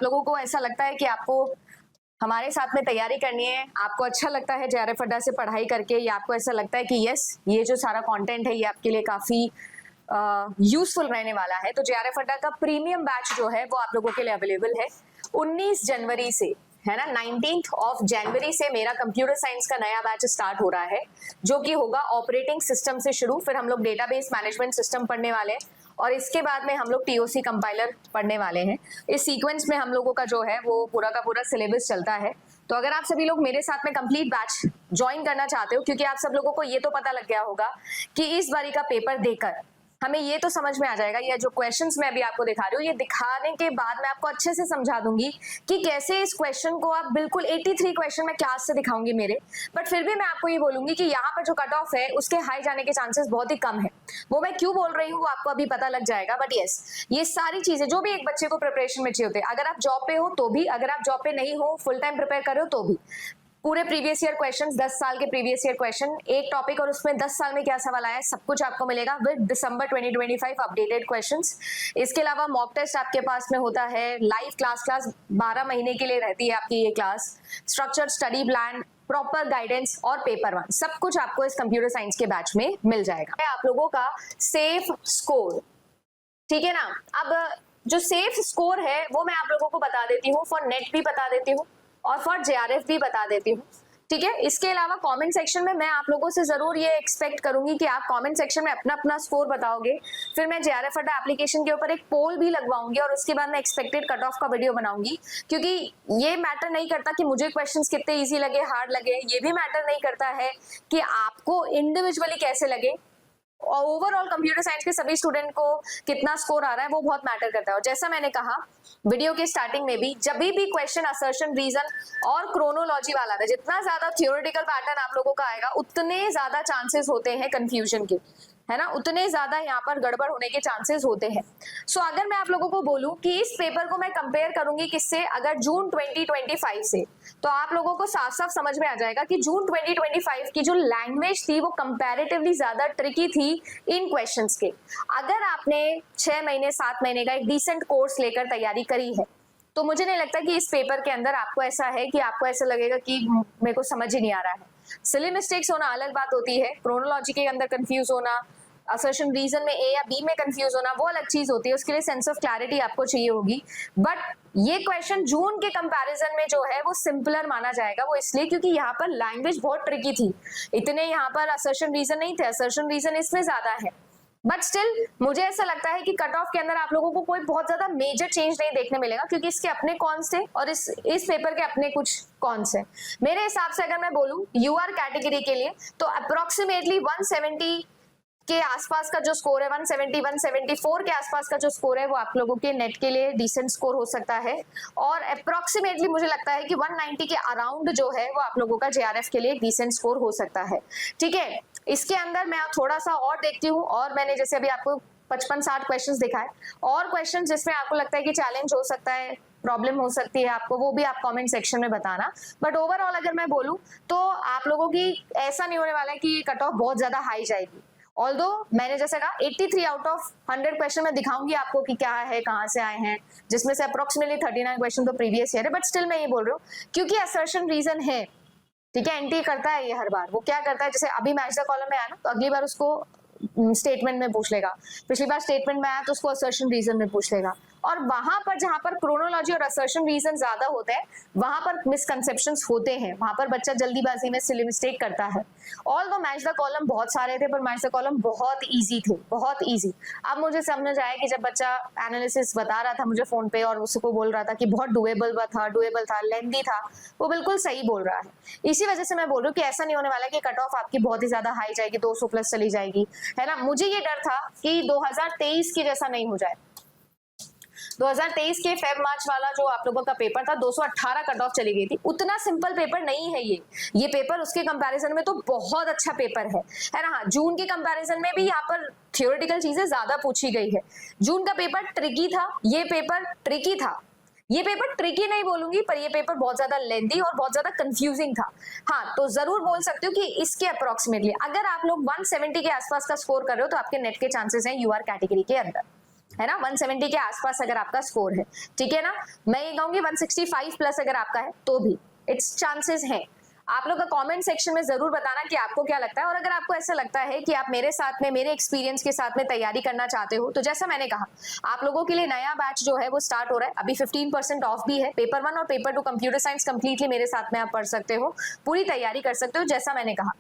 आप लोगों को ऐसा लगता है कि आपको हमारे साथ में तैयारी करनी है, आपको अच्छा लगता है जेआरएफ अड्डा से पढ़ाई करके, या आपको ऐसा लगता है कि यस ये जो सारा कंटेंट है ये आपके लिए काफी यूजफुल रहने वाला है, तो जेआरएफ अड्डा का प्रीमियम बैच जो है वो आप लोगों के लिए अवेलेबल है 19 जनवरी से, है ना। 19th ऑफ जनवरी से मेरा कंप्यूटर साइंस का नया बैच स्टार्ट हो रहा है, जो कि होगा ऑपरेटिंग सिस्टम से शुरू, फिर हम लोग डेटाबेस मैनेजमेंट सिस्टम पढ़ने वाले हैं, और इसके बाद में हम लोग टीओसी कंपाइलर पढ़ने वाले हैं। इस सीक्वेंस में हम लोगों का जो है वो पूरा का पूरा सिलेबस चलता है। तो अगर आप सभी लोग मेरे साथ में कंप्लीट बैच ज्वाइन करना चाहते हो, क्योंकि आप सब लोगों को ये तो पता लग गया होगा कि इस बारी का पेपर देकर हमें ये तो समझ में आ जाएगा, ये जो क्वेश्चंस मैं अभी आपको दिखा रही हूँ ये दिखाने के बाद मैं आपको अच्छे से समझा दूंगी कि कैसे इस क्वेश्चन को आप बिल्कुल 83 क्वेश्चन मैं क्लास से दिखाऊंगी मेरे, बट फिर भी मैं आपको ये बोलूंगी कि यहाँ पर जो कट ऑफ है उसके हाई जाने के चांसेस बहुत ही कम है। वो मैं क्यों बोल रही हूँ वो आपको अभी पता लग जाएगा, बट यस ये सारी चीजें जो भी एक बच्चे को प्रिपरेशन में चाहिए होते हैं, अगर आप जॉब पे हो तो भी, अगर आप जॉब पे नहीं हो फुल टाइम प्रिपेयर कर रहे हो तो भी, पूरे प्रीवियस ईयर क्वेश्चंस, 10 साल के प्रीवियस ईयर क्वेश्चन, एक टॉपिक और उसमें 10 साल में क्या सवाल आया है सब कुछ आपको मिलेगा विद दिसंबर 2025 अपडेटेड क्वेश्चंस। इसके अलावा मॉक टेस्ट आपके पास में होता है, लाइव क्लास 12 महीने के लिए रहती है आपकी ये class, structured study plan, proper guidance और पेपर वन, सब कुछ आपको इस कंप्यूटर साइंस के बैच में मिल जाएगा। आप लोगों का सेफ स्कोर, ठीक है ना। अब जो सेफ स्कोर है वो मैं आप लोगों को बता देती हूँ, फॉर नेट भी बता देती हूँ और फॉर जेआरएफ भी बता देती हूँ, ठीक है। इसके अलावा कमेंट सेक्शन में मैं आप लोगों से जरूर ये एक्सपेक्ट करूंगी कि आप कमेंट सेक्शन में अपना अपना स्कोर बताओगे, फिर मैं जेआरएफ अड्डा एप्लीकेशन के ऊपर एक पोल भी लगवाऊंगी और उसके बाद मैं एक्सपेक्टेड कट ऑफ का वीडियो बनाऊंगी, क्योंकि ये मैटर नहीं करता कि मुझे क्वेश्चंस कितने इजी लगे हार्ड लगे, ये भी मैटर नहीं करता है कि आपको इंडिविजुअली कैसे लगे, और ओवरऑल कंप्यूटर साइंस के सभी स्टूडेंट को कितना स्कोर आ रहा है वो बहुत मैटर करता है। और जैसा मैंने कहा वीडियो के स्टार्टिंग में भी, जब भी क्वेश्चन असर्शन, रीजन और क्रोनोलॉजी वाला था, जितना ज्यादा थ्योरेटिकल पैटर्न आप लोगों का आएगा उतने ज्यादा चांसेस होते हैं कंफ्यूजन के, है ना, उतने ज्यादा यहाँ पर गड़बड़ होने के चांसेस होते हैं। सो अगर मैं आप लोगों को बोलूं कि इस पेपर को मैं कंपेयर करूंगी किससे, अगर जून 2025 से, तो आप लोगों को साफ साफ समझ में आ जाएगा कि जून 2025 की जो लैंग्वेज थी वो कंपैरेटिवली ज्यादा ट्रिकी थी इन क्वेश्चंस के। अगर आपने 6 महीने 7 महीने का एक डिसेंट कोर्स लेकर तैयारी करी है तो मुझे नहीं लगता कि इस पेपर के अंदर आपको ऐसा है कि आपको ऐसा लगेगा कि मेरे को समझ ही नहीं आ रहा है। सिली मिस्टेक्स होना अलग बात होती है, क्रोनोलॉजी के अंदर कंफ्यूज होना, असर्शन रीजन में ए या बी में कंफ्यूज होना वो अलग चीज होती है, उसके लिए सेंस ऑफ क्लैरिटी आपको चाहिए होगी। बट ये क्वेश्चन जून के कंपैरिजन में जो है वो सिंपलर माना जाएगा, वो इसलिए क्योंकि यहाँ पर लैंग्वेज बहुत ट्रिकी थी, इतने यहाँ पर असर्शन रीजन नहीं थे, असर्शन रीजन इसमें ज्यादा है। बट स्टिल मुझे ऐसा लगता है कि कट ऑफ के अंदर आप लोगों को कोई बहुत ज्यादा मेजर चेंज नहीं देखने मिलेगा, क्योंकि इसके अपने कॉन्स थे और इस पेपर के अपने कुछ कॉन्स हैं। मेरे हिसाब से अगर मैं बोलूं यूआर कैटेगरी के लिए तो अप्रोक्सीमेटली 170 के आसपास का जो स्कोर है, 170 174 के आसपास का जो स्कोर है वो आप लोगों के नेट के लिए डिसेंट स्कोर हो सकता है, और अप्रोक्सीमेटली मुझे लगता है कि 190 के अराउंड जो है वो आप लोगों का जेआरएफ के लिए डिसेंट स्कोर हो सकता है, ठीक है। इसके अंदर मैं थोड़ा सा और देखती हूँ, और मैंने जैसे अभी आपको 55-60 क्वेश्चंस दिखाए, और क्वेश्चन जिसमें आपको लगता है कि चैलेंज हो सकता है, प्रॉब्लम हो सकती है आपको, वो भी आप कमेंट सेक्शन में बताना। बट ओवरऑल अगर मैं बोलूं तो आप लोगों की ऐसा नहीं होने वाला है कि कट ऑफ बहुत ज्यादा हाई जाएगी। ऑल्दो मैंने जैसे कहा 83 आउट ऑफ 100 क्वेश्चन मैं दिखाऊंगी आपको कि क्या है, कहाँ से आए हैं, जिसमें से अप्रोक्सीमेटली 39 क्वेश्चन तो प्रीवियस ईयर है, बट स्टिल मैं ये बोल रही हूँ क्योंकि असर्शन रीजन है, ठीक है, एंटी करता है ये हर बार। वो क्या करता है, जैसे अभी मैच द कॉलम में आया ना तो अगली बार उसको स्टेटमेंट में पूछ लेगा, पिछली बार स्टेटमेंट में आया तो उसको असर्शन रीजन में पूछ लेगा, और वहां पर जहां पर क्रोनोलॉजी और असर्शन रीजन ज्यादा होते हैं वहां पर मिसकंसेप्शंस होते हैं, वहां पर बच्चा जल्दीबाजी में सिली मिस्टेक करता है। ऑल्दो मैच द कॉलम बहुत सारे थे पर मैच द कॉलम बहुत इजी थे, बहुत इजी। अब मुझे समझ आया कि जब बच्चा एनालिसिस बता रहा था मुझे फोन पे और उसको बोल रहा था कि बहुत डुएबल था, लेंथी था, वो बिल्कुल सही बोल रहा है। इसी वजह से मैं बोल रही हूँ कि ऐसा नहीं होने वाला कि कट ऑफ आपकी बहुत ही ज्यादा हाई जाएगी, 200 प्लस चली जाएगी, है ना। मुझे ये डर था कि 2023 की जैसा नहीं हो जाए। 2023 के फेब मार्च वाला जो आप लोगों का पेपर था 218 कट ऑफ चली गई थी, उतना सिंपल पेपर नहीं है ये पेपर उसके कंपैरिजन में तो बहुत अच्छा पेपर है ना। जून के कंपैरिजन में भी यहाँ पर थियोरेटिकल चीजें ज्यादा पूछी गई है। जून का पेपर ट्रिकी था, ये पेपर ट्रिकी था, ये पेपर ट्रिकी नहीं बोलूंगी पर ये पेपर बहुत ज्यादा लेंथी और बहुत ज्यादा कंफ्यूजिंग था। हाँ, तो जरूर बोल सकते हो कि इसके अप्रोक्सीमेटली अगर आप लोग 170 के आसपास का स्कोर कर रहे हो तो आपके नेट के चांसेस हैं यूआर कैटेगरी के अंदर, है ना, 170 के आसपास अगर आपका स्कोर है, ठीक है ना, मैं ये कहूंगी 165 प्लस अगर आपका है तो भी इट्स चांसेस हैं। आप लोग का कमेंट सेक्शन में जरूर बताना कि आपको क्या लगता है, और अगर आपको ऐसा लगता है कि आप मेरे साथ में, मेरे एक्सपीरियंस के साथ में तैयारी करना चाहते हो, तो जैसा मैंने कहा, आप लोगों के लिए नया बैच जो है वो स्टार्ट हो रहा है, अभी 15% ऑफ भी है। पेपर 1 और पेपर 2 कंप्यूटर साइंस कंप्लीटली मेरे साथ में आप पढ़ सकते हो, पूरी तैयारी कर सकते हो, जैसा मैंने कहा।